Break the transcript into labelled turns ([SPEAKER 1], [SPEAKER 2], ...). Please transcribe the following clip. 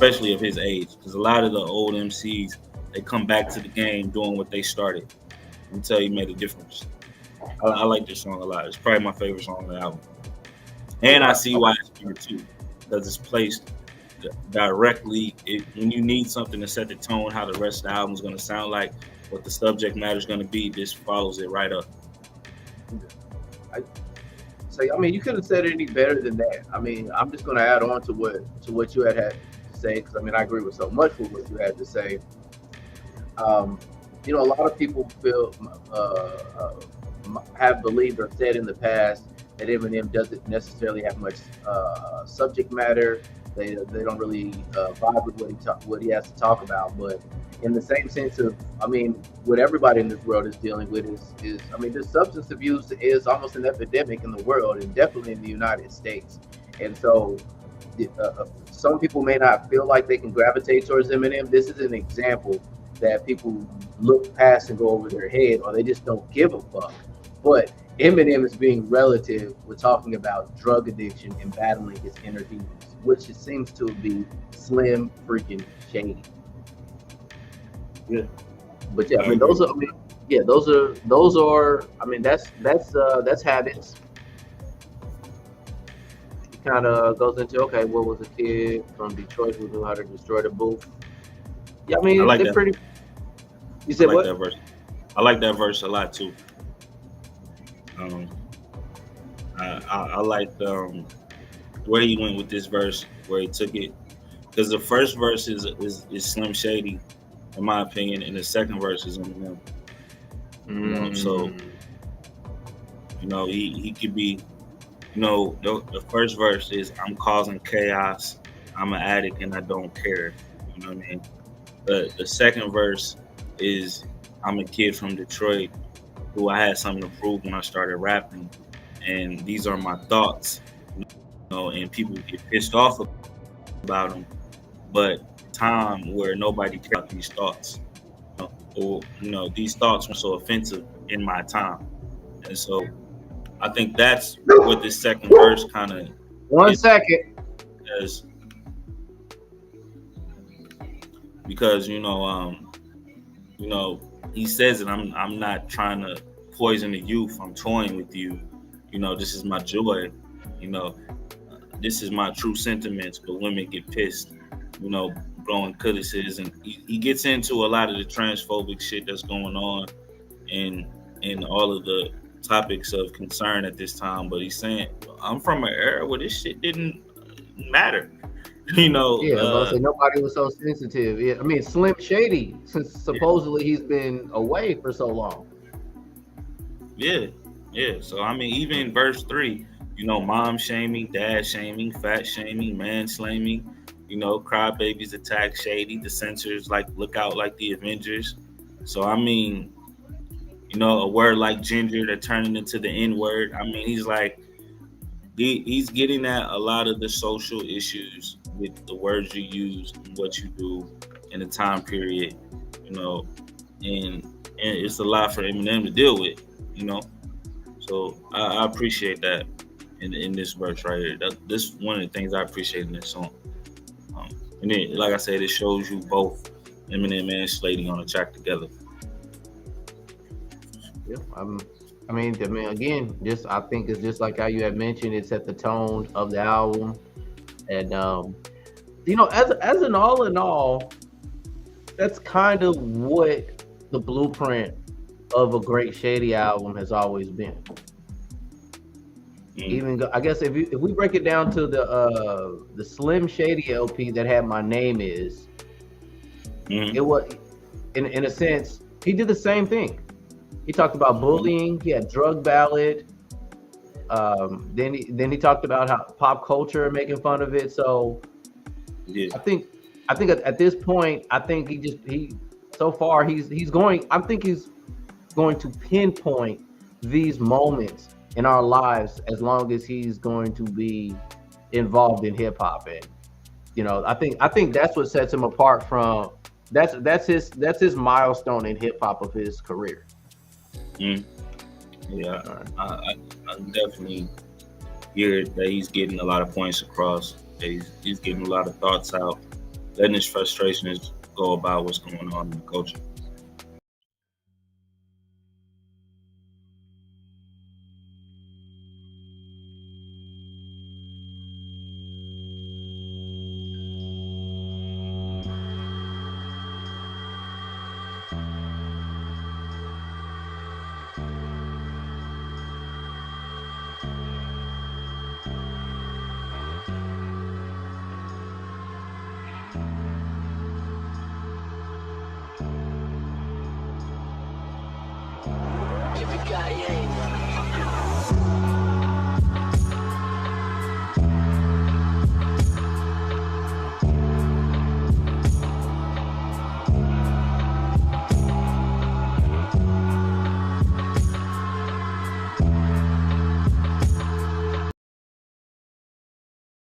[SPEAKER 1] especially of his age, because a lot of the old MCs they come back to the game doing what they started. Until he made a difference. I like this song a lot. It's probably my favorite song on the album. And I see why it's number two, because it's placed directly when you need something to set the tone, how the rest of the album is going to sound like, what the subject matter is going to be. This follows it right up.
[SPEAKER 2] I mean, you could have said it any better than that. I mean, I'm just going to add on to what you had to say, because I mean, I agree with so much with what you had to say. You know, a lot of people have believed or said in the past that Eminem doesn't necessarily have much subject matter. They don't really vibe with what he has to talk about. But in the same sense of, I mean, what everybody in this world is dealing with is I mean, this substance abuse is almost an epidemic in the world, and definitely in the United States. And so some people may not feel like they can gravitate towards Eminem. This is an example that people look past and go over their head, or they just don't give a fuck. But Eminem is being relative. We're talking about drug addiction and battling his inner demons, which it seems to be Slim freaking Shady.
[SPEAKER 1] Yeah.
[SPEAKER 2] But yeah, I mean, those are. I mean, that's habits. It kind of goes into, okay, what was a kid from Detroit who knew how to destroy the booth? Yeah, I mean,
[SPEAKER 1] I like
[SPEAKER 2] they're
[SPEAKER 1] that.
[SPEAKER 2] pretty. You said what?
[SPEAKER 1] That verse. I like that verse a lot too. I like where he went with this verse, where he took it, because the first verse is Slim Shady, in my opinion, and the second verse is Eminem. You know, so you know he could be, you know, the first verse is I'm causing chaos, I'm an addict and I don't care. You know what I mean? The second verse is I'm a kid from Detroit who I had something to prove when I started rapping, and these are my thoughts. You know, and people get pissed off about them, but time where nobody cares about these thoughts, or you know, these thoughts were so offensive in my time, and so I think that's what this second verse kind of.
[SPEAKER 2] 1 second.
[SPEAKER 1] Because you know, he says it. I'm not trying to poison the youth. I'm toying with you. You know, this is my joy. You know, this is my true sentiments. But women get pissed. You know, blowing cutlasses, and he gets into a lot of the transphobic shit that's going on, and all of the topics of concern at this time. But he's saying, I'm from an era where this shit didn't matter. You know,
[SPEAKER 2] nobody was so sensitive. Yeah, I mean, Slim Shady, since supposedly he's been away for so long.
[SPEAKER 1] Yeah. So I mean, even in verse 3, you know, mom shaming, dad shaming, fat shaming, man shaming. You know, crybabies attack Shady. The censors like look out like the Avengers. So I mean, you know, a word like ginger that turning into the N word. I mean, he's like. He's getting at a lot of the social issues with the words you use and what you do in the time period, you know, and it's a lot for Eminem to deal with, you know. So I appreciate that in this verse right here. This is one of the things I appreciate in this song. And then, like I said, it shows you both Eminem and Shady on the track together.
[SPEAKER 2] Yeah, I mean, again, I think it's just like how you had mentioned. It set the tone of the album, and you know, as an all in all, that's kind of what the blueprint of a great Shady album has always been. Even I guess if we break it down to the Slim Shady LP that had My Name Is, it was in a sense he did the same thing. He talked about bullying. He had drug ballad. Then he talked about how pop culture making fun of it. So yeah. I think at this point, I think so far he's going. I think he's going to pinpoint these moments in our lives as long as he's going to be involved in hip hop. And you know, I think that's what sets him apart from. That's his milestone in hip hop of his career.
[SPEAKER 1] Yeah, I definitely hear that he's getting a lot of points across. That he's getting a lot of thoughts out, letting his frustrations go about what's going on in the culture.
[SPEAKER 3] Yippee-ki-yay.